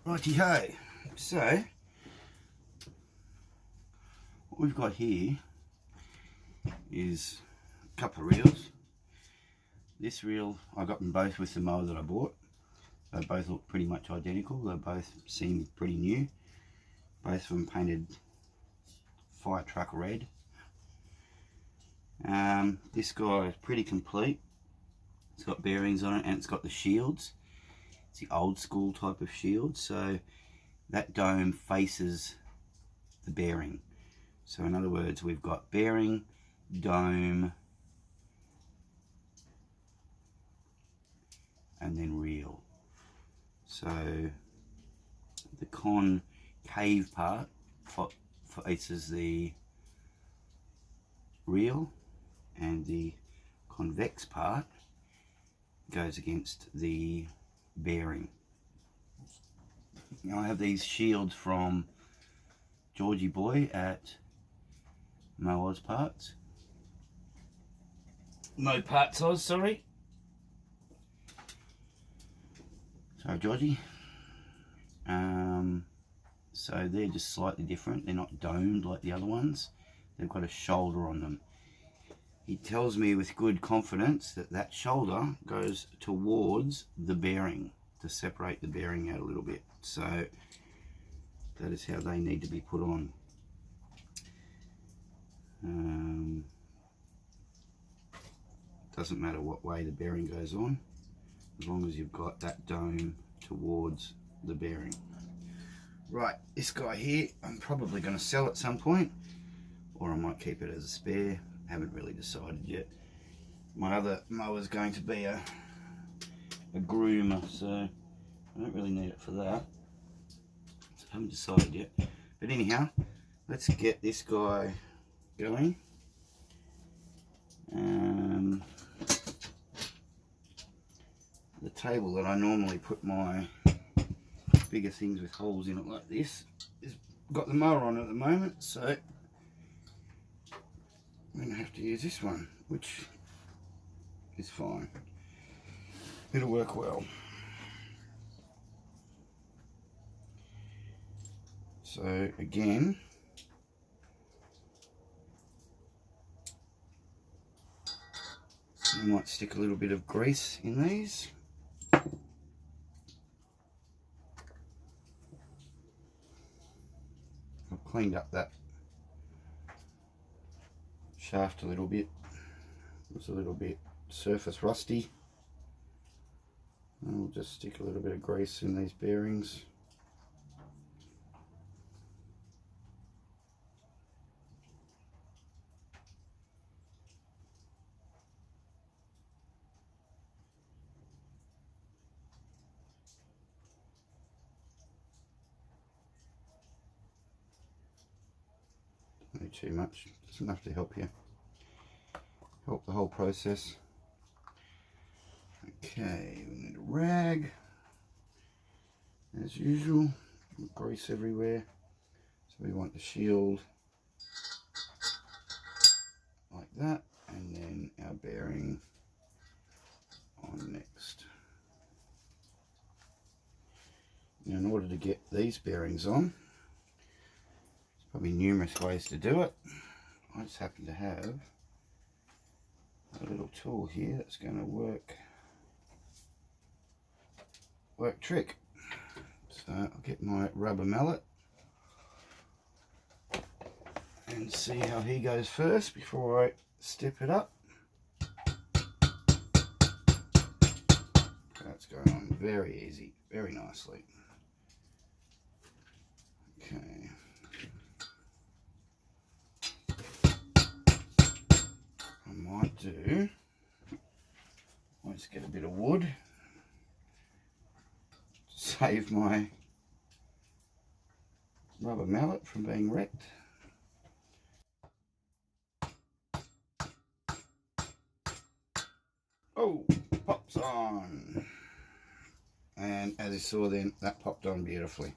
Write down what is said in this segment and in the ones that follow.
Righty-ho. So, what we've got here is a couple of reels. This reel, I got them both with the mower that I bought. They both look pretty much identical. They both seem pretty new. Both of them painted fire truck red. This guy is pretty complete. It's got bearings on it and it's got the shields. It's the old school type of shield, so that dome faces the bearing. So in other words, we've got bearing, dome, and then reel. So the concave part faces the reel, and the convex part goes against the bearing. Now I have these shields from Georgie Boy at Mo's Parts. Mo Parts Oz, sorry. Sorry, Georgie. So they're just slightly different. They're not domed like the other ones. They've got a shoulder on them. He tells me with good confidence that that shoulder goes towards the bearing to separate the bearing out a little bit. So that is how they need to be put on. Doesn't matter what way the bearing goes on, as long as you've got that dome towards the bearing. Right, this guy here I'm probably going to sell at some point, or I might keep it as a spare. Haven't really decided yet. My other mower is going to be a groomer, so I don't really need it for that. So I haven't decided yet. But anyhow, let's get this guy going. The table that I normally put my bigger things with holes in it like this is got the mower on at the moment, so I'm going to have to use this one, which is fine. It'll work well. So again, I might stick a little bit of grease in these. I've cleaned up that shaft a little bit. It was a little bit surface rusty. I'll just stick a little bit of grease in these bearings. Don't need too much, just enough to help you. Help the whole process. Okay, we need a rag, as usual. Grease everywhere. So we want the shield like that, and then our bearing on next. Now in order to get these bearings on, there's probably numerous ways to do it. I just happen to have a little tool here that's going to work trick. So I'll get my rubber mallet and see how he goes first before I step it up. That's going on very easy, very nicely. Okay. I might do, let's get a bit of wood to save my rubber mallet from being wrecked. Oh, pops on. And as you saw then, that popped on beautifully.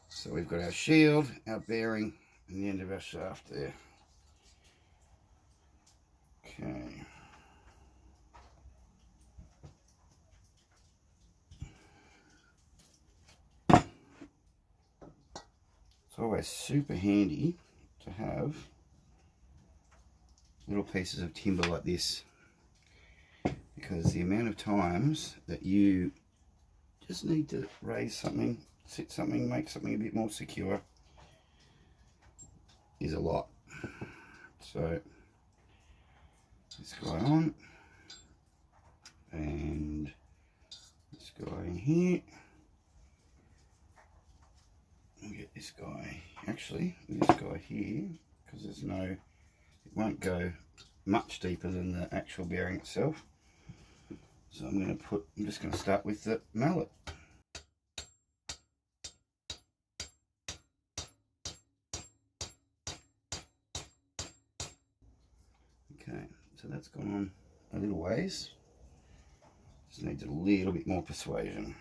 So we've got our shield, our bearing, and the end of our shaft there. Okay. always super handy to have little pieces of timber like this, because the amount of times that you just need to raise something, sit something, make something a bit more secure is a lot. So this guy on, and this guy in here. We'll get this guy, actually this guy here, because there's no, it won't go much deeper than the actual bearing itself. So I'm just going to start with the mallet. Okay, so that's gone on a little ways. Just needs a little bit more persuasion.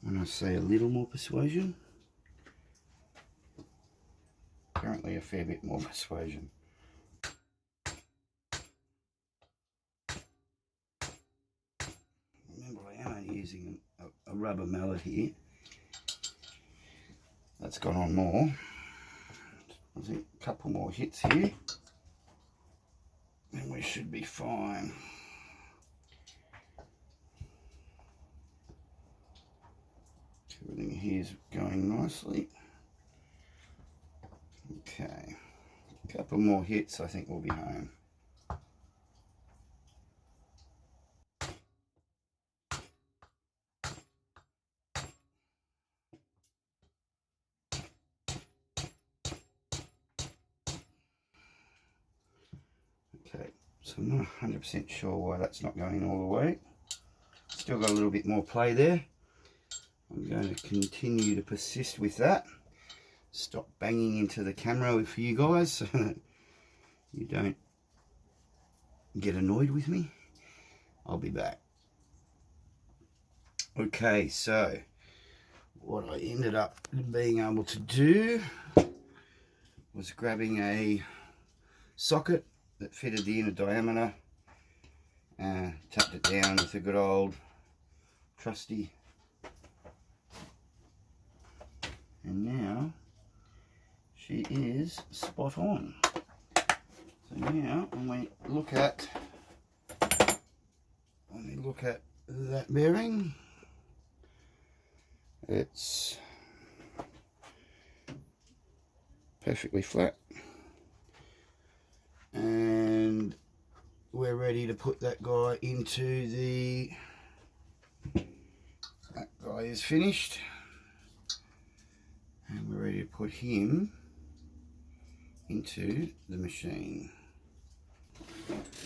When I say a little more persuasion, apparently a fair bit more persuasion. Remember, I am only using a rubber mallet here. That's gone on more. I think a couple more hits here, and we should be fine. Everything here's going nicely. Okay, a couple more hits, I think we'll be home. Okay, so I'm not 100% sure why that's not going all the way. Still got a little bit more play there. I'm going to continue to persist with that. Stop banging into the camera for you guys so that you don't get annoyed with me. I'll be back. Okay, so what I ended up being able to do was grabbing a socket that fitted the inner diameter, tapped it down with a good old trusty, and now she is spot on. So now when we look at that bearing, it's perfectly flat, and we're ready to put that guy into the, that guy is finished, and we're ready to put him into the machine.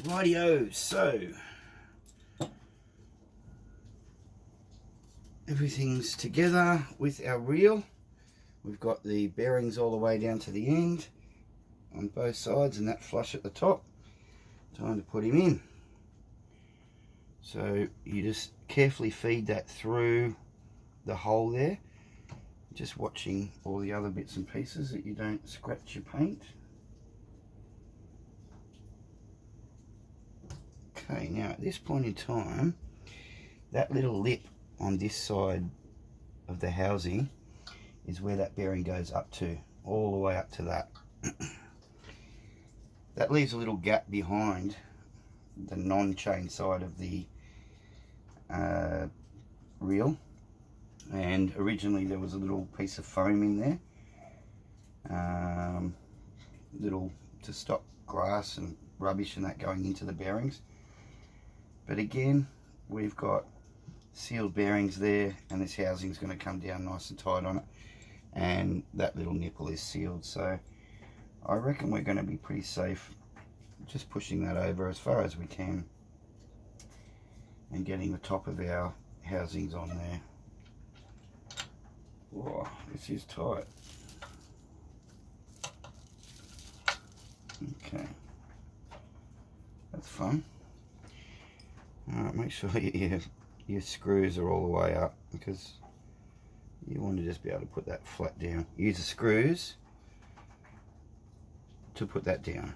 Rightio, so everything's together with our reel. We've got the bearings all the way down to the end on both sides, and that flush at the top. Time to put him in. So you just carefully feed that through the hole there, just watching all the other bits and pieces that you don't scratch your paint. Okay, now at this point in time, that little lip on this side of the housing is where that bearing goes up to, all the way up to that. That leaves a little gap behind the non-chain side of the reel, and originally there was a little piece of foam in there, little to stop grass and rubbish and that going into the bearings. But again, we've got sealed bearings there, and this housing is going to come down nice and tight on it, and that little nipple is sealed, so I reckon we're going to be pretty safe just pushing that over as far as we can and getting the top of our housings on there. Whoa, this is tight. Okay, that's fun. Alright, make sure your screws are all the way up, because you want to just be able to put that flat down. Use the screws to put that down.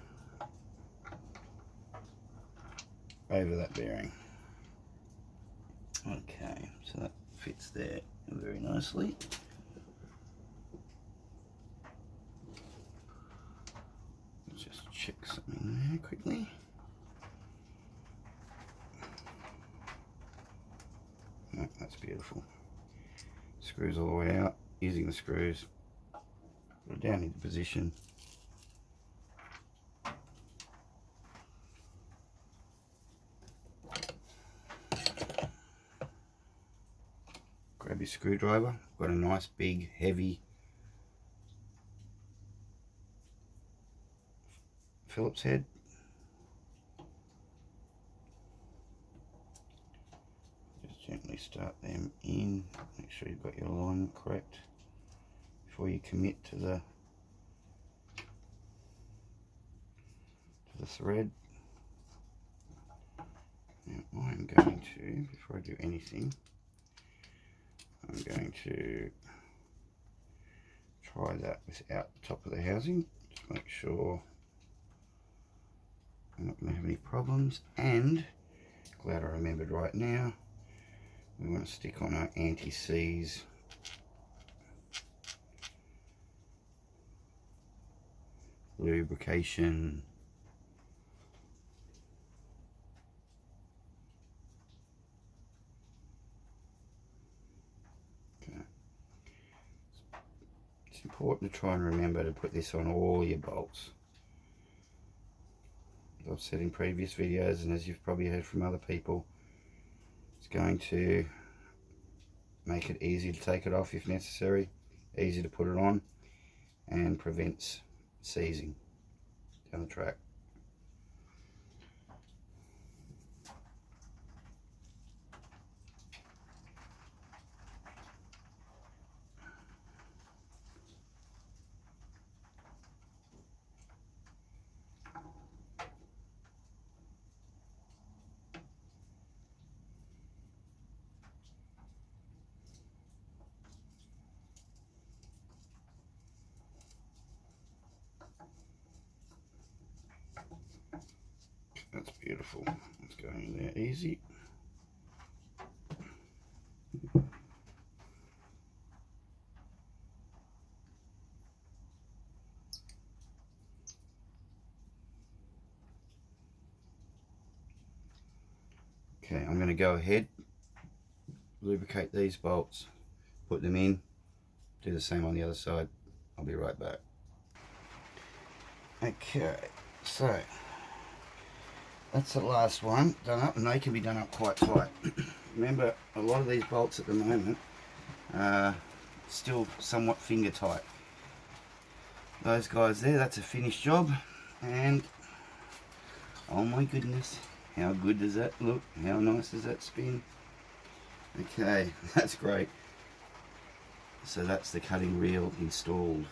over that bearing. Okay, so that fits there very nicely. Let's just check something there quickly. No, that's beautiful. Screws all the way out, using the screws, put it down into position. Grab your screwdriver. Got a nice big heavy Phillips head. Just gently start them in. Make sure you've got your alignment correct before you commit to the thread. Now I'm going to, before I do anything, I'm going to try that without the top of the housing. Just make sure I'm not going to have any problems. And glad I remembered right now, we want to stick on our anti-seize lubrication. It's important to try and remember to put this on all your bolts. As I've said in previous videos, and as you've probably heard from other people, it's going to make it easy to take it off if necessary, easy to put it on, and prevents seizing down the track. That's beautiful. Let's go in there easy. Okay, I'm going to go ahead, lubricate these bolts, put them in, do the same on the other side. I'll be right back. Okay, so that's the last one done up, and they can be done up quite tight. Remember, a lot of these bolts at the moment are still somewhat finger tight. Those guys there, that's a finished job, and oh my goodness, how good does that look? How nice does that spin? Okay, that's great. So that's the cutting reel installed.